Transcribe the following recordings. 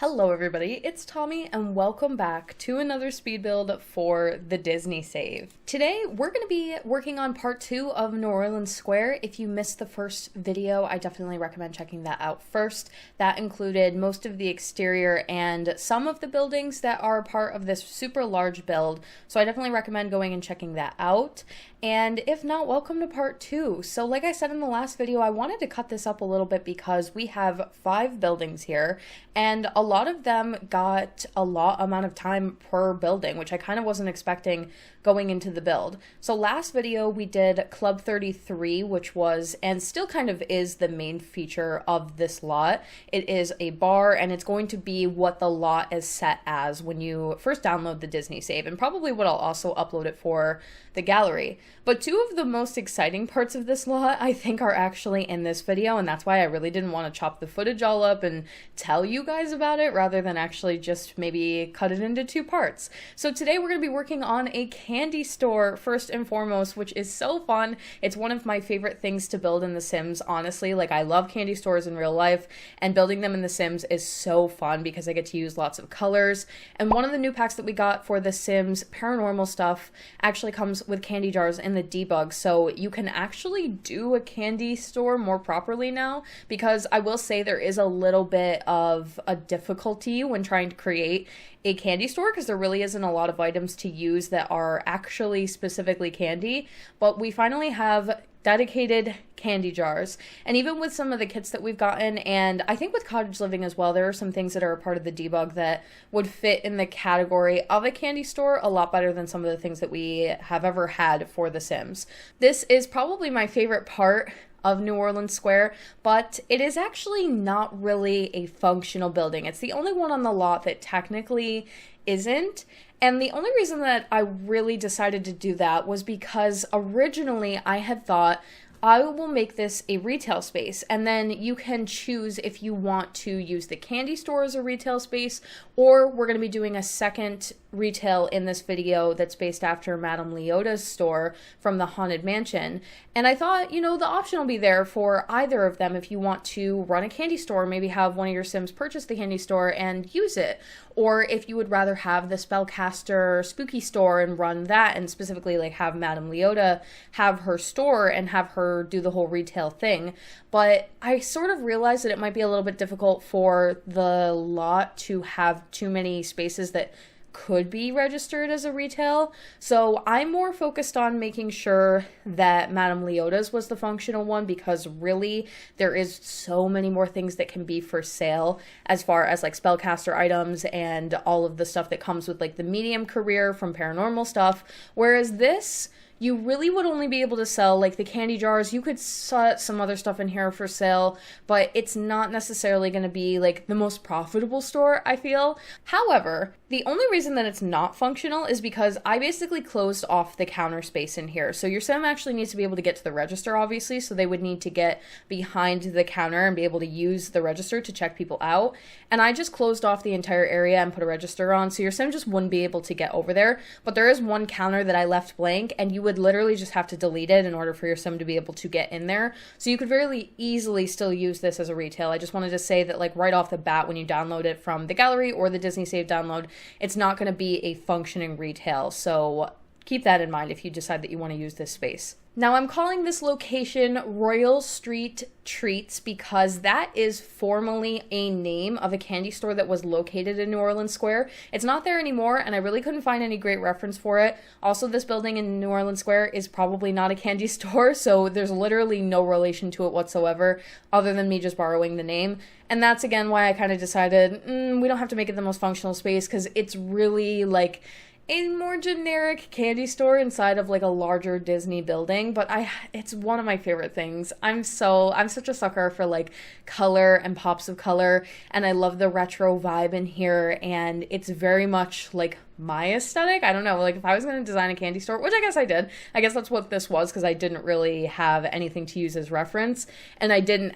Hello everybody, it's Tommy and welcome back to another speed build for the Disney save. Today we're going to be working on part 2 of New Orleans Square. If you missed the first video, I definitely recommend checking that out first. That included most of the exterior and some of the buildings that are part of this super large build, so I definitely recommend going and checking that out. And if not, welcome to part 2. So like I said in the last video, I wanted to cut this up a little bit because we have 5 buildings here and a lot of them got a lot amount of time per building, which I kind of wasn't expecting going into the build. So last video we did Club 33, which was and still kind of is the main feature of this lot. It is a bar and it's going to be what the lot is set as when you first download the Disney save, and probably what I'll also upload it for the gallery. But 2 of the most exciting parts of this lot I think are actually in this video, and that's why I really didn't want to chop the footage all up and tell you guys about it rather than actually just maybe cut it into 2 parts. So today we're going to be working on a candy store first and foremost, which is so fun. It's one of my favorite things to build in The Sims, honestly. Like, I love candy stores in real life, and building them in The Sims is so fun because I get to use lots of colors. And one of the new packs that we got for The Sims paranormal stuff actually comes with candy jars in the debug, so you can actually do a candy store more properly now, because I will say there is a little bit of a difficulty when trying to create a candy store because there really isn't a lot of items to use that are actually specifically candy, but we finally have dedicated candy jars. And even with some of the kits that we've gotten, and I think with cottage living as well, there are some things that are a part of the debug that would fit in the category of a candy store a lot better than some of the things that we have ever had for The Sims. This is probably my favorite part of New Orleans Square, but it is actually not really a functional building. It's the only one on the lot that technically isn't. And the only reason that I really decided to do that was because originally I had thought I will make this a retail space, and then you can choose if you want to use the candy store as a retail space, or we're going to be doing a second retail in this video that's based after Madame Leota's store from the Haunted Mansion. And I thought, you know, the option will be there for either of them if you want to run a candy store, maybe have one of your Sims purchase the candy store and use it, or if you would rather have the spellcaster spooky store and run that, and specifically like have Madame Leota have her store and have her do the whole retail thing. But I sort of realized that it might be a little bit difficult for the lot to have too many spaces that could be registered as a retail, so I'm more focused on making sure that Madame Leota's was the functional one, because really there is so many more things that can be for sale as far as like spellcaster items and all of the stuff that comes with like the medium career from paranormal stuff, whereas this, you really would only be able to sell like the candy jars. You could set some other stuff in here for sale, but it's not necessarily going to be like the most profitable store, I feel. However, the only reason that it's not functional is because I basically closed off the counter space in here. So your Sim actually needs to be able to get to the register, obviously, so they would need to get behind the counter and be able to use the register to check people out. And I just closed off the entire area and put a register on, so your Sim just wouldn't be able to get over there. But there is one counter that I left blank, and you would literally just have to delete it in order for your Sim to be able to get in there. So you could very easily still use this as a retail. I just wanted to say that like right off the bat when you download it from the gallery or the Disney Save download, it's not going to be a functioning retail. So keep that in mind if you decide that you want to use this space. Now I'm calling this location Royal Street Treats because that is formally a name of a candy store that was located in New Orleans Square. It's not there anymore, and I really couldn't find any great reference for it. Also, this building in New Orleans Square is probably not a candy store, so there's literally no relation to it whatsoever other than me just borrowing the name. And that's again why I kind of decided we don't have to make it the most functional space, because it's really like a more generic candy store inside of like a larger Disney building, but it's one of my favorite things. I'm such a sucker for like color and pops of color, and I love the retro vibe in here, and it's very much like my aesthetic. I don't know, like if I was going to design a candy store, which I guess I did, I guess that's what this was, because I didn't really have anything to use as reference, and I didn't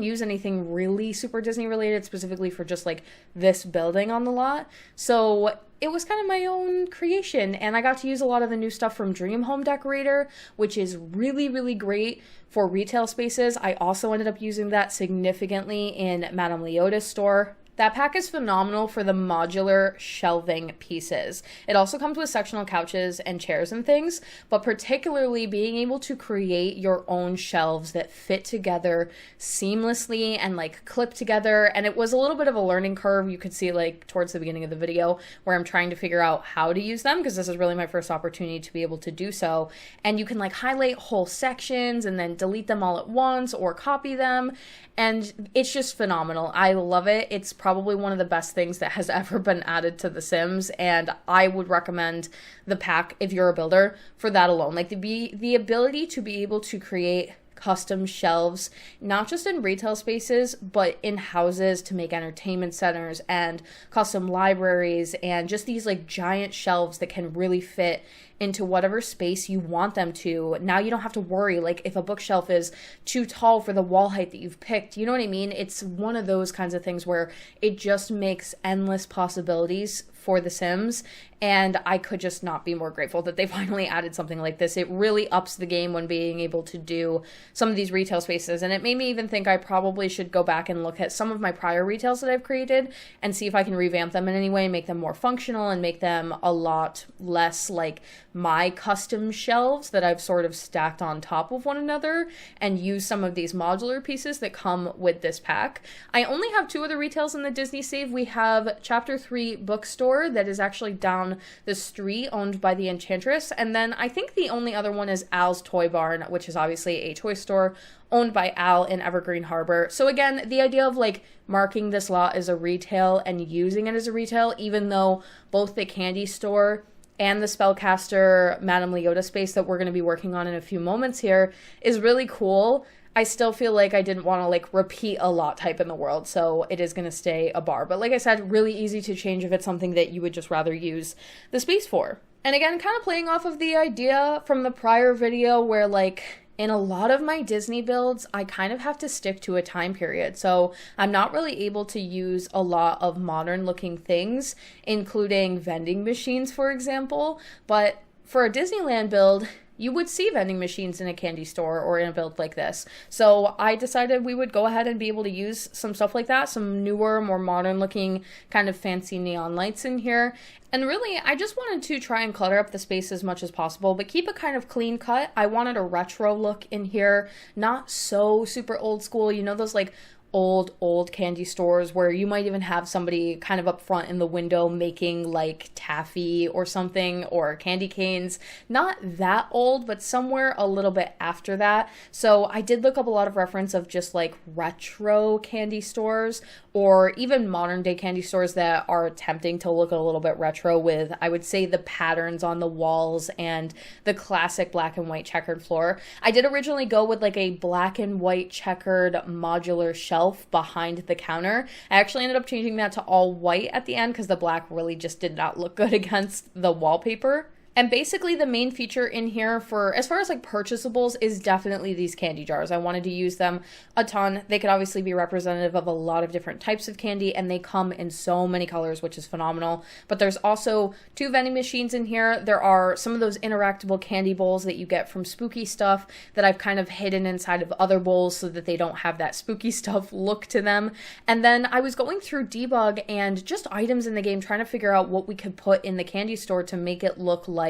use anything really super Disney related specifically for just like this building on the lot. So it was kind of my own creation, and I got to use a lot of the new stuff from Dream Home Decorator, which is really, really great for retail spaces. I also ended up using that significantly in Madame Leota's store. That pack is phenomenal for the modular shelving pieces. It also comes with sectional couches and chairs and things, but particularly being able to create your own shelves that fit together seamlessly and like clip together. And it was a little bit of a learning curve. You could see like towards the beginning of the video where I'm trying to figure out how to use them, because this is really my first opportunity to be able to do so. And you can like highlight whole sections and then delete them all at once or copy them. And it's just phenomenal. I love it. It's probably one of the best things that has ever been added to The Sims, and I would recommend the pack if you're a builder for that alone. Like the ability to be able to create custom shelves, not just in retail spaces, but in houses to make entertainment centers, and custom libraries, and just these like giant shelves that can really fit into whatever space you want them to. Now you don't have to worry like if a bookshelf is too tall for the wall height that you've picked. You know what I mean? It's one of those kinds of things where it just makes endless possibilities for The Sims, and I could just not be more grateful that they finally added something like this. It really ups the game when being able to do some of these retail spaces, and it made me even think I probably should go back and look at some of my prior retails that I've created and see if I can revamp them in any way, make them more functional, and make them a lot less like my custom shelves that I've sort of stacked on top of one another, and use some of these modular pieces that come with this pack. I only have 2 other retails in the Disney save. We have Chapter 3 Bookstore that is actually down the street, owned by the Enchantress, and then I think the only other one is Al's Toy Barn, which is obviously a toy store owned by Al in Evergreen Harbor. So again, the idea of like marking this lot as a retail and using it as a retail, even though both the candy store and the spellcaster Madame Leota space that we're going to be working on in a few moments here is really cool, I still feel like I didn't want to like repeat a lot type in the world, so it is going to stay a bar. But like I said, really easy to change if it's something that you would just rather use the space for. And again, kind of playing off of the idea from the prior video where like in a lot of my Disney builds, I kind of have to stick to a time period. So I'm not really able to use a lot of modern looking things, including vending machines, for example. But for a Disneyland build, you would see vending machines in a candy store or in a build like this. So I decided we would go ahead and be able to use some stuff like that, some newer, more modern looking kind of fancy neon lights in here. And really, I just wanted to try and clutter up the space as much as possible, but keep a kind of clean cut. I wanted a retro look in here, not so super old school, you know, those like old candy stores where you might even have somebody kind of up front in the window making like taffy or something, or candy canes. Not that old, but somewhere a little bit after that. So I did look up a lot of reference of just like retro candy stores, or even modern day candy stores that are attempting to look a little bit retro with, I would say, the patterns on the walls and the classic black and white checkered floor. I did originally go with like a black and white checkered modular shelf behind the counter. I actually ended up changing that to all white at the end because the black really just did not look good against the wallpaper. And basically the main feature in here for, as far as like purchasables, is definitely these candy jars. I wanted to use them a ton. They could obviously be representative of a lot of different types of candy, and they come in so many colors, which is phenomenal. But there's also 2 vending machines in here. There are some of those interactable candy bowls that you get from Spooky Stuff that I've kind of hidden inside of other bowls so that they don't have that spooky stuff look to them. And then I was going through debug and just items in the game, trying to figure out what we could put in the candy store to make it look like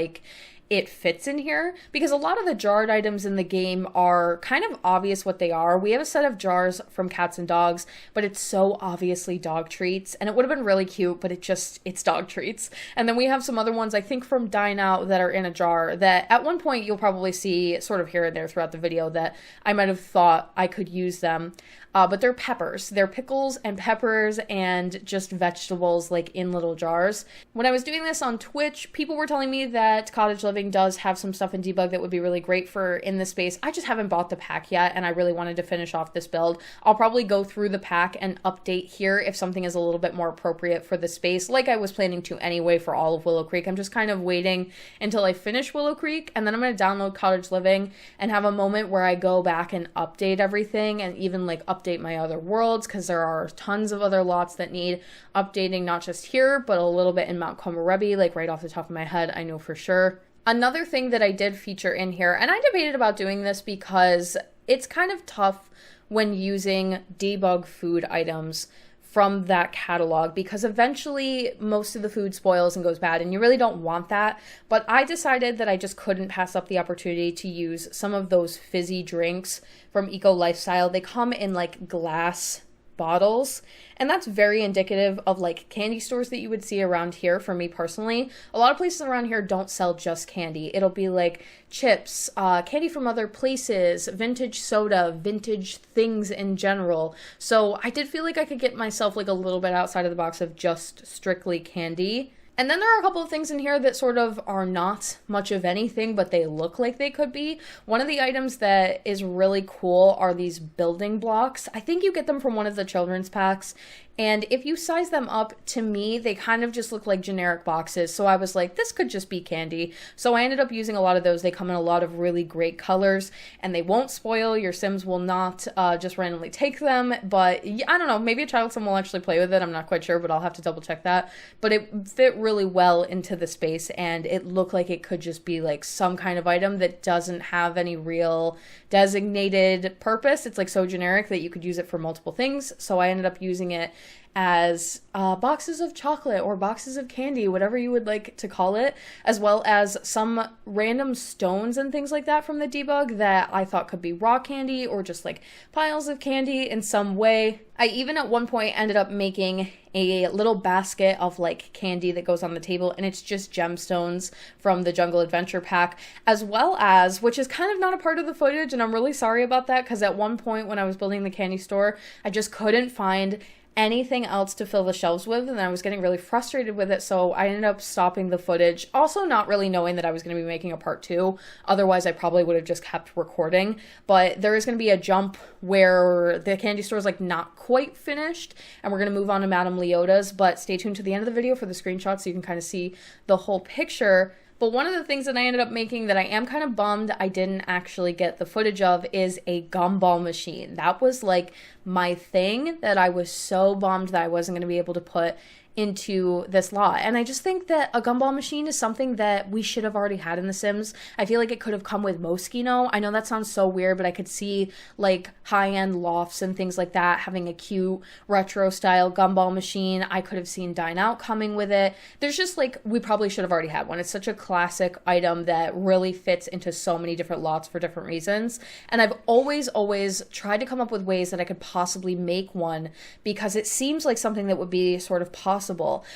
it fits in here, because a lot of the jarred items in the game are kind of obvious what they are. We have a set of jars from Cats and Dogs, but it's so obviously dog treats, and it would have been really cute, but it's dog treats. And then we have some other ones, I think from Dine Out, that are in a jar that at one point you'll probably see sort of here and there throughout the video that I might have thought I could use them. But they're peppers. They're pickles and peppers and just vegetables like in little jars. When I was doing this on Twitch, people were telling me that Cottage Living does have some stuff in debug that would be really great for in this space. I just haven't bought the pack yet, and I really wanted to finish off this build. I'll probably go through the pack and update here if something is a little bit more appropriate for the space, like I was planning to anyway for all of Willow Creek. I'm just kind of waiting until I finish Willow Creek, and then I'm going to download Cottage Living and have a moment where I go back and update everything, and even like update my other worlds, because there are tons of other lots that need updating, not just here, but a little bit in Mount Komorebi, like right off the top of my head, I know for sure. Another thing that I did feature in here, and I debated about doing this because it's kind of tough when using debug food items from that catalog, because eventually most of the food spoils and goes bad and you really don't want that. But I decided that I just couldn't pass up the opportunity to use some of those fizzy drinks from Eco Lifestyle. They come in like glass bottles, and that's very indicative of like candy stores that you would see around here. For me personally, a lot of places around here don't sell just candy. It'll be like chips, candy from other places, vintage soda, vintage things in general. So I did feel like I could get myself like a little bit outside of the box of just strictly candy. And then there are a couple of things in here that sort of are not much of anything, but they look like they could be. One of the items that is really cool are these building blocks. I think you get them from one of the children's packs. And if you size them up, to me, they kind of just look like generic boxes. So I was like, this could just be candy. So I ended up using a lot of those. They come in a lot of really great colors and they won't spoil. Your Sims will not just randomly take them. But I don't know, maybe a child sim will actually play with it. I'm not quite sure, but I'll have to double check that. But it fit really well into the space and it looked like it could just be like some kind of item that doesn't have any real designated purpose. It's like so generic that you could use it for multiple things. So I ended up using it as boxes of chocolate or boxes of candy, whatever you would like to call it, as well as some random stones and things like that from the debug that I thought could be raw candy or just like piles of candy in some way. I even at one point ended up making a little basket of like candy that goes on the table, and it's just gemstones from the Jungle Adventure pack, as well as, which is kind of not a part of the footage, and I'm really sorry about that, because at one point when I was building the candy store, I just couldn't find anything else to fill the shelves with, and I was getting really frustrated with it, so I ended up stopping the footage, also not really knowing that I was going to be making a part 2. Otherwise I probably would have just kept recording. But there is going to be a jump where the candy store is like not quite finished, and we're going to move on to Madame Leota's, but stay tuned to the end of the video for the screenshots so you can kind of see the whole picture. But one of the things that I ended up making that I am kind of bummed I didn't actually get the footage of is a gumball machine. That was like my thing that I was so bummed that I wasn't going to be able to put into this lot. And I just think that a gumball machine is something that we should have already had in The Sims. I feel like it could have come with Moschino. I know that sounds so weird, but I could see like high-end lofts and things like that having a cute retro style gumball machine. I could have seen Dine Out coming with it. There's just like, we probably should have already had one. It's such a classic item that really fits into so many different lots for different reasons. And I've always tried to come up with ways that I could possibly make one, because it seems like something that would be sort of possible.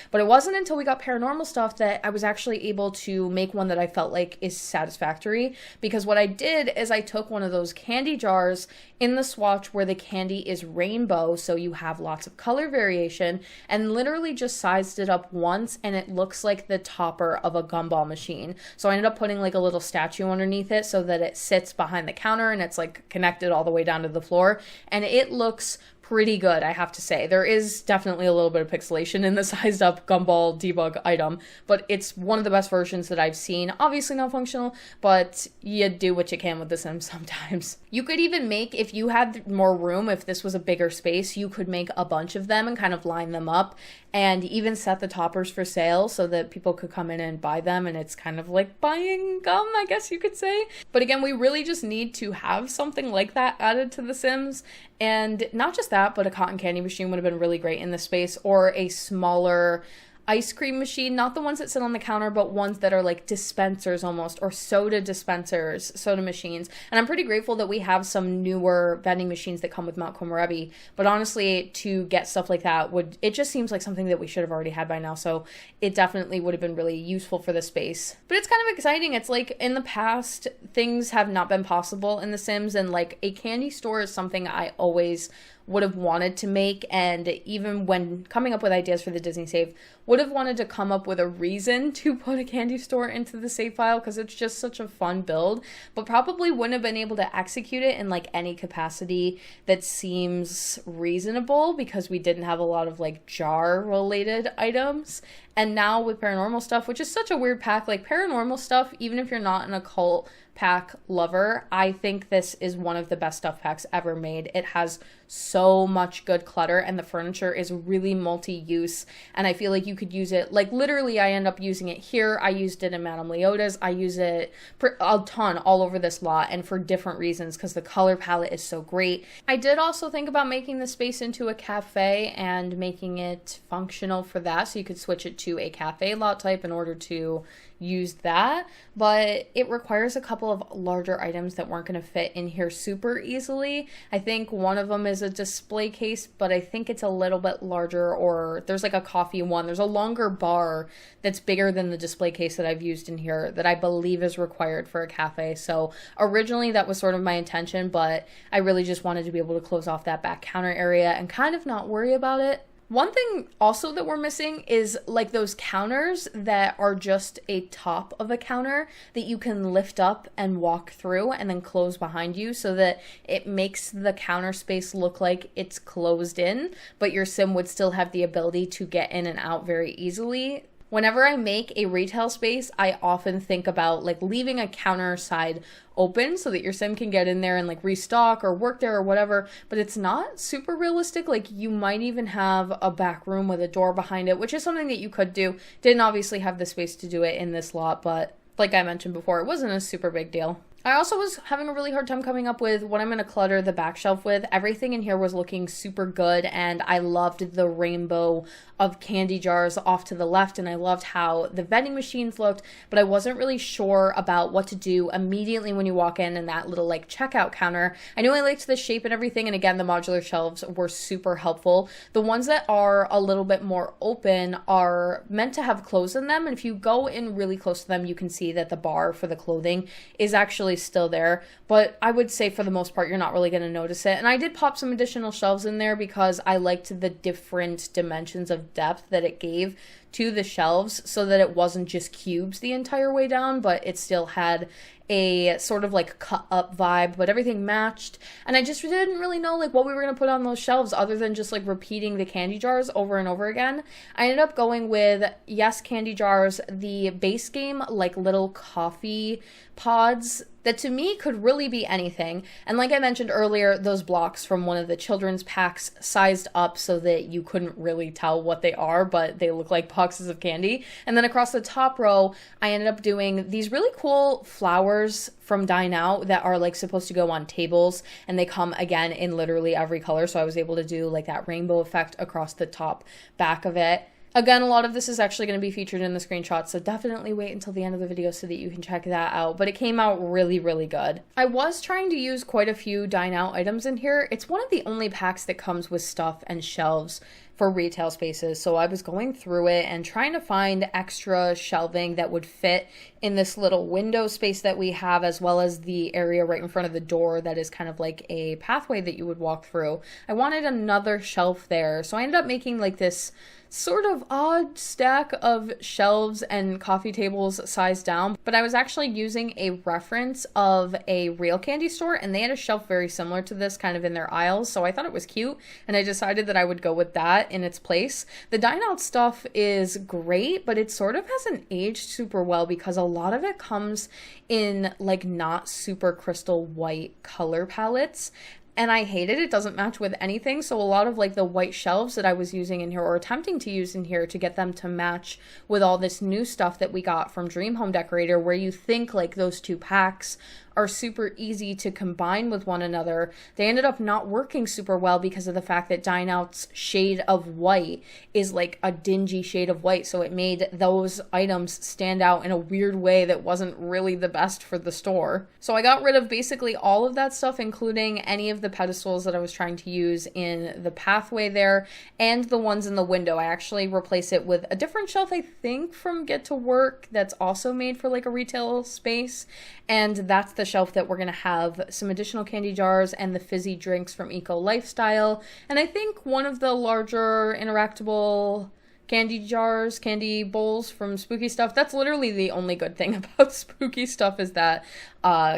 But it wasn't until we got paranormal stuff that I was actually able to make one that I felt like is satisfactory. Because what I did is I took one of those candy jars in the swatch where the candy is rainbow, so you have lots of color variation, and literally just sized it up once, and it looks like the topper of a gumball machine. So I ended up putting like a little statue underneath it so that it sits behind the counter and it's like connected all the way down to the floor, and it looks pretty good, I have to say. There is definitely a little bit of pixelation in the sized up gumball debug item, but it's one of the best versions that I've seen. Obviously not functional, but you do what you can with The Sims sometimes. You could even make, if you had more room, if this was a bigger space, you could make a bunch of them and kind of line them up and even set the toppers for sale so that people could come in and buy them, and it's kind of like buying gum, I guess you could say. But again, we really just need to have something like that added to The Sims. And not just that, but a cotton candy machine would have been really great in this space, or a smaller ice cream machine, not the ones that sit on the counter, but ones that are like dispensers almost, or soda dispensers, soda machines. And I'm pretty grateful that we have some newer vending machines that come with Mount Komorebi, but honestly, to get stuff like that it just seems like something that we should have already had by now, so it definitely would have been really useful for the space. But it's kind of exciting. It's like in the past, things have not been possible in The Sims, and like a candy store is something I always would have wanted to make, and even when coming up with ideas for the Disney save, would have wanted to come up with a reason to put a candy store into the save file, because it's just such a fun build, but probably wouldn't have been able to execute it in like any capacity that seems reasonable, because we didn't have a lot of like jar related items. And now with paranormal stuff, which is such a weird pack, like paranormal stuff, even if you're not an occult pack lover, I think this is one of the best stuff packs ever made. It has so much good clutter, and the furniture is really multi-use, and I feel like you could use it, like literally I end up using it here. I used it in Madame Leota's. I use it a ton all over this lot, and for different reasons, because the color palette is so great. I did also think about making the space into a cafe and making it functional for that, so you could switch it to a cafe lot type in order to use that, but it requires a couple of larger items that weren't going to fit in here super easily. I think one of them is a display case, but I think it's a little bit larger, or there's like a coffee one. There's a longer bar that's bigger than the display case that I've used in here that I believe is required for a cafe. So originally that was sort of my intention, but I really just wanted to be able to close off that back counter area and kind of not worry about it. One thing also that we're missing is like those counters that are just a top of a counter that you can lift up and walk through and then close behind you, so that it makes the counter space look like it's closed in, but your sim would still have the ability to get in and out very easily. Whenever I make a retail space, I often think about like leaving a counter side open so that your sim can get in there and like restock or work there or whatever, but it's not super realistic. Like you might even have a back room with a door behind it, which is something that you could do. Didn't obviously have the space to do it in this lot, but like I mentioned before, it wasn't a super big deal. I also was having a really hard time coming up with what I'm going to clutter the back shelf with. Everything in here was looking super good, and I loved the rainbow of candy jars off to the left, and I loved how the vending machines looked, but I wasn't really sure about what to do immediately when you walk in and that little like checkout counter. I knew I liked the shape and everything, and again, the modular shelves were super helpful. The ones that are a little bit more open are meant to have clothes in them, and if you go in really close to them, you can see that the bar for the clothing is actually still there, but I would say for the most part you're not really going to notice it. And I did pop some additional shelves in there because I liked the different dimensions of depth that it gave to the shelves, so that it wasn't just cubes the entire way down, but it still had a sort of like cut up vibe, but everything matched. And I just didn't really know like what we were going to put on those shelves other than just like repeating the candy jars over and over again. I ended up going with, yes, candy jars, the base game like little coffee pods that to me could really be anything. And like I mentioned earlier, those blocks from one of the children's packs sized up so that you couldn't really tell what they are, but they look like boxes of candy. And then across the top row, I ended up doing these really cool flowers from Dine Out that are like supposed to go on tables, and they come again in literally every color. So I was able to do like that rainbow effect across the top back of it. Again, a lot of this is actually going to be featured in the screenshot, so definitely wait until the end of the video so that you can check that out, but it came out really, really good. I was trying to use quite a few Dine Out items in here. It's one of the only packs that comes with stuff and shelves for retail spaces, so I was going through it and trying to find extra shelving that would fit in this little window space that we have, as well as the area right in front of the door that is kind of like a pathway that you would walk through. I wanted another shelf there, so I ended up making like this sort of odd stack of shelves and coffee tables sized down, but I was actually using a reference of a real candy store, and they had a shelf very similar to this kind of in their aisles, so I thought it was cute, and I decided that I would go with that in its place. The Dine Out stuff is great, but it sort of hasn't aged super well because a lot of it comes in like not super crystal white color palettes, and I hate it. It doesn't match with anything. So a lot of like the white shelves that I was using in here, or attempting to use in here to get them to match with all this new stuff that we got from Dream Home Decorator, where you think like those two packs are super easy to combine with one another, they ended up not working super well because of the fact that Dine Out's shade of white is like a dingy shade of white, so it made those items stand out in a weird way that wasn't really the best for the store. So I got rid of basically all of that stuff, including any of the pedestals that I was trying to use in the pathway there, and the ones in the window. I actually replaced it with a different shelf, I think from Get to Work, that's also made for like a retail space, and that's the shelf that we're going to have some additional candy jars and the fizzy drinks from Eco Lifestyle, and I think one of the larger interactable candy jars, candy bowls from Spooky Stuff. That's literally the only good thing about Spooky Stuff, is that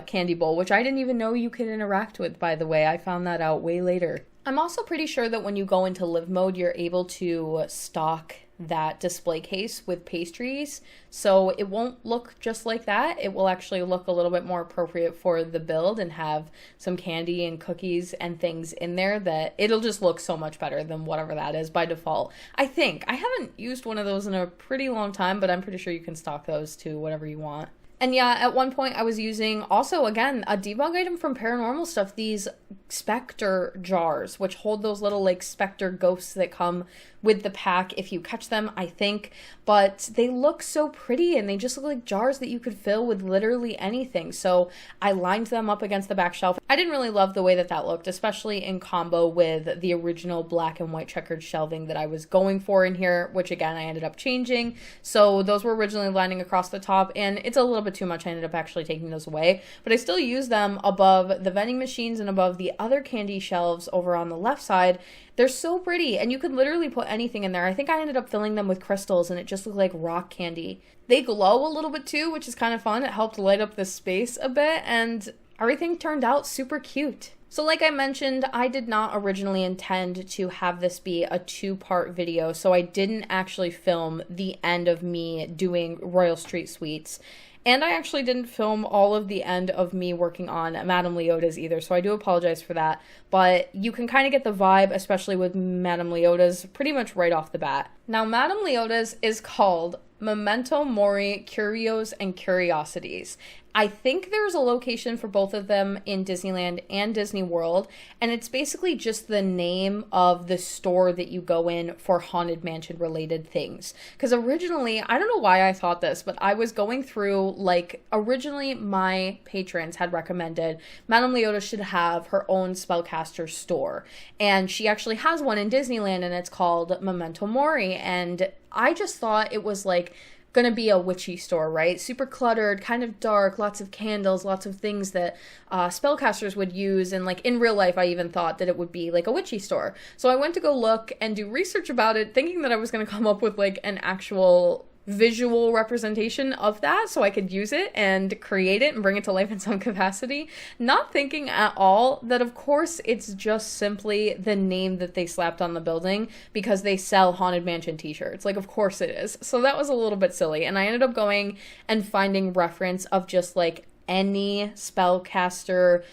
candy bowl, which I didn't even know you could interact with, by the way. I found that out way later. I'm also pretty sure that when you go into live mode, you're able to stock that display case with pastries, so it won't look just like that. It will actually look a little bit more appropriate for the build and have some candy and cookies and things in there that it'll just look so much better than whatever that is by default. I think. I haven't used one of those in a pretty long time, but I'm pretty sure you can stock those to whatever you want. And yeah, at one point I was using also, again, a debug item from Paranormal Stuff, these Spectre jars, which hold those little like Spectre ghosts that come with the pack if you catch them, I think. But they look so pretty and they just look like jars that you could fill with literally anything. So I lined them up against the back shelf. I didn't really love the way that that looked, especially in combo with the original black and white checkered shelving that I was going for in here, which again, I ended up changing. So those were originally lining across the top, and it's a little bit too much. I ended up actually taking those away, but I still use them above the vending machines and above the other candy shelves over on the left side. They're so pretty, and you could literally put anything in there. I think I ended up filling them with crystals, and it just looked like rock candy. They glow a little bit too, which is kind of fun. It helped light up this space a bit, and everything turned out super cute. So like I mentioned, I did not originally intend to have this be a two-part video, so I didn't actually film the end of me doing Royal Street Sweets. And I actually didn't film all of the end of me working on Madame Leota's either, so I do apologize for that. But you can kind of get the vibe, especially with Madame Leota's, pretty much right off the bat. Now, Madame Leota's is called Memento, Mori, Curios, and Curiosities. I think there's a location for both of them in Disneyland and Disney World, and it's basically just the name of the store that you go in for Haunted Mansion related things. Because originally, I don't know why I thought this, but I was going through, like, originally my patrons had recommended Madame Leota should have her own spellcaster store, and she actually has one in Disneyland, and it's called Memento Mori, and I just thought it was like gonna be a witchy store, right? Super cluttered, kind of dark, lots of candles, lots of things that spellcasters would use, and like in real life I even thought that it would be like a witchy store. So I went to go look and do research about it, thinking that I was gonna come up with like an actual visual representation of that so I could use it and create it and bring it to life in some capacity, not thinking at all that of course it's just simply the name that they slapped on the building because they sell Haunted Mansion t-shirts. Like, of course it is. So that was a little bit silly, and I ended up going and finding reference of just like any spellcaster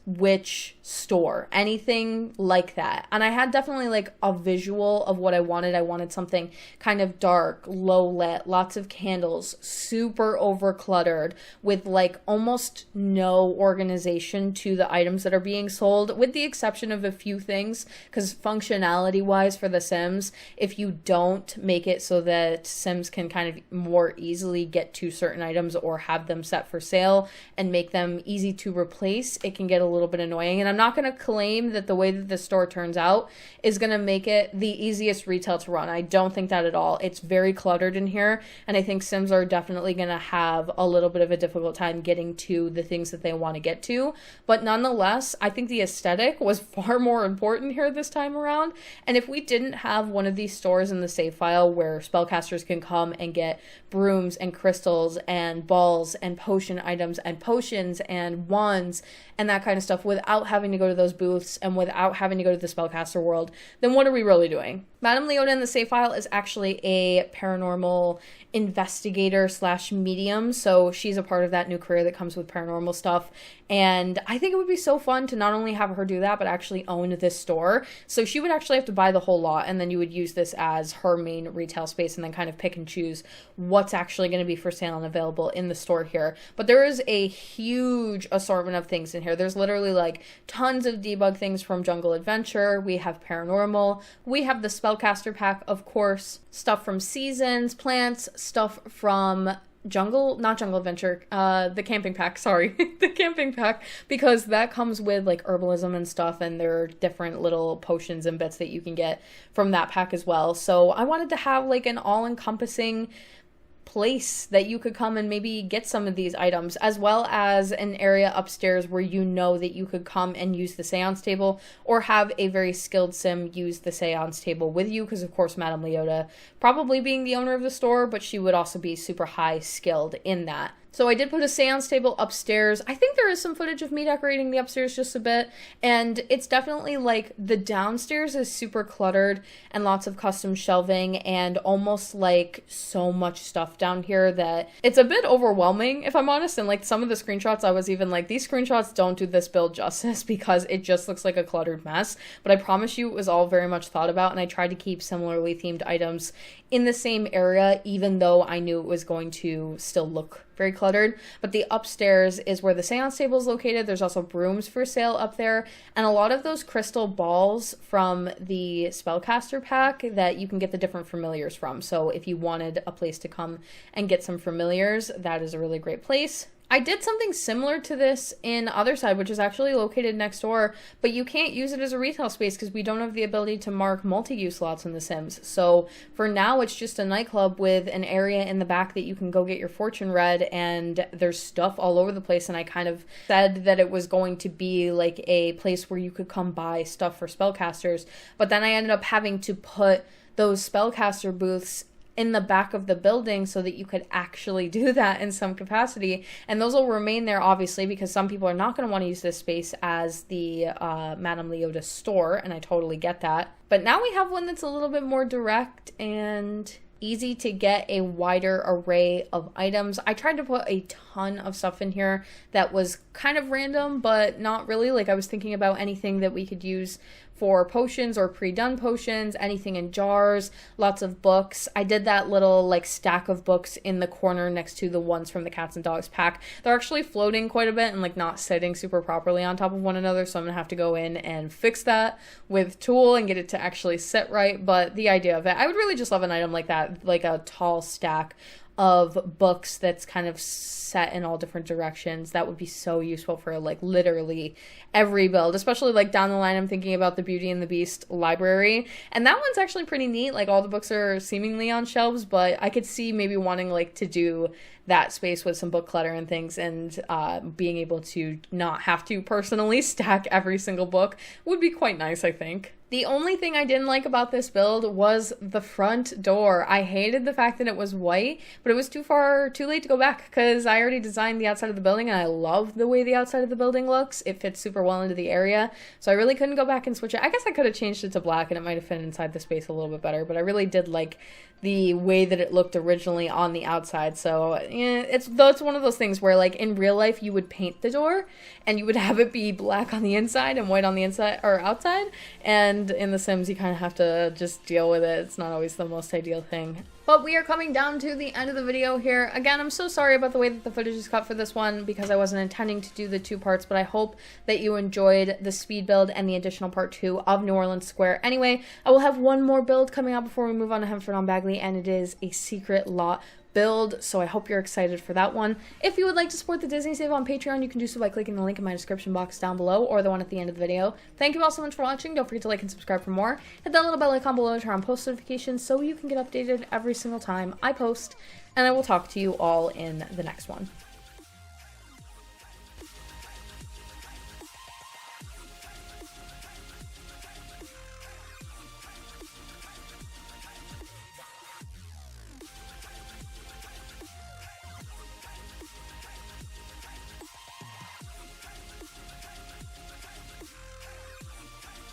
witch store, anything like that. And I had definitely like a visual of what I wanted. I wanted something kind of dark, low lit, lots of candles, super over cluttered, with like almost no organization to the items that are being sold, with the exception of a few things, because functionality wise for the Sims, if you don't make it so that Sims can kind of more easily get to certain items or have them set for sale and make them easy to replace, it can get a little bit annoying. And I'm not going to claim that the way that the store turns out is going to make it the easiest retail to run. I don't think that at all. It's very cluttered in here, and I think Sims are definitely going to have a little bit of a difficult time getting to the things that they want to get to. But nonetheless, I think the aesthetic was far more important here this time around. And if we didn't have one of these stores in the save file where spellcasters can come and get brooms and crystals and balls and potion items and potions and wands and that kind of stuff without having to go to those booths and without having to go to the spellcaster world, then what are we really doing? Madame Leota in the save file is actually a paranormal investigator slash medium, so she's a part of that new career that comes with paranormal stuff, and I think it would be so fun to not only have her do that but actually own this store. So she would actually have to buy the whole lot, and then you would use this as her main retail space and then kind of pick and choose what's actually going to be for sale and available in the store here. But there is a huge assortment of things in here. There's literally like tons of debug things from Jungle Adventure. We have paranormal, we have the spellcaster pack, of course, stuff from Seasons, plants, stuff from not Jungle Adventure, the camping pack, sorry, the camping pack, because that comes with like herbalism and stuff, and there are different little potions and bits that you can get from that pack as well. So I wanted to have like an all-encompassing place that you could come and maybe get some of these items, as well as an area upstairs where you know that you could come and use the seance table or have a very skilled sim use the seance table with you, because of course Madame Leota probably being the owner of the store, but she would also be super high skilled in that. So I did put a seance table upstairs. I think there is some footage of me decorating the upstairs just a bit, and it's definitely like the downstairs is super cluttered and lots of custom shelving and almost like so much stuff down here that it's a bit overwhelming, if I'm honest. And like some of the screenshots, I was even like, these screenshots don't do this build justice because it just looks like a cluttered mess. But I promise you it was all very much thought about, and I tried to keep similarly themed items in the same area, even though I knew it was going to still look very cluttered. But the upstairs is where the seance table is located. There's also brooms for sale up there, and a lot of those crystal balls from the spellcaster pack that you can get the different familiars from. So if you wanted a place to come and get some familiars, that is a really great place. I did something similar to this in Other Side, which is actually located next door, but you can't use it as a retail space because we don't have the ability to mark multi-use slots in The Sims. So for now, it's just a nightclub with an area in the back that you can go get your fortune read, and there's stuff all over the place. And I kind of said that it was going to be like a place where you could come buy stuff for spellcasters, but then I ended up having to put those spellcaster booths in the back of the building so that you could actually do that in some capacity. And those will remain there, obviously, because some people are not going to want to use this space as the Madame Leota store, and I totally get that. But now we have one that's a little bit more direct and easy to get a wider array of items. I tried to put a ton of stuff in here that was kind of random, but not really. Like, I was thinking about anything that we could use for potions or pre-done potions, anything in jars, lots of books. I did that little like stack of books in the corner next to the ones from the cats and dogs pack. They're actually floating quite a bit and like not sitting super properly on top of one another, so I'm gonna have to go in and fix that with Tool and get it to actually sit right. But the idea of it, I would really just love an item like that, like a tall stack of books that's kind of set in all different directions. That would be so useful for like literally every build, especially like down the line. I'm thinking about the Beauty and the Beast library, and that one's actually pretty neat. Like all the books are seemingly on shelves, but I could see maybe wanting like to do that space with some book clutter and things, and being able to not have to personally stack every single book would be quite nice, I think. The only thing I didn't like about this build was the front door. I hated the fact that it was white, but it was too late to go back because I already designed the outside of the building and I love the way the outside of the building looks. It fits super well into the area, so I really couldn't go back and switch it. I guess I could have changed it to black and it might have fit inside the space a little bit better, but I really did like the way that it looked originally on the outside. So yeah, it's one of those things where like in real life you would paint the door and you would have it be black on the inside and white on the inside or outside, and in The Sims you kind of have to just deal with it. It's not always the most ideal thing. But we are coming down to the end of the video here. Again, I'm so sorry about the way that the footage is cut for this one because I wasn't intending to do the two parts, but I hope that you enjoyed the speed build and the additional part 2 of New Orleans Square. Anyway, I will have one more build coming out before we move on to Hemford on Bagley, and it is a secret lot build, so I hope you're excited for that one. If you would like to support the Disney Save on Patreon, you can do so by clicking the link in my description box down below or the one at the end of the video. Thank you all so much for watching. Don't forget to like and subscribe for more. Hit that little bell icon below to turn on post notifications so you can get updated every single time I post, and I will talk to you all in the next one.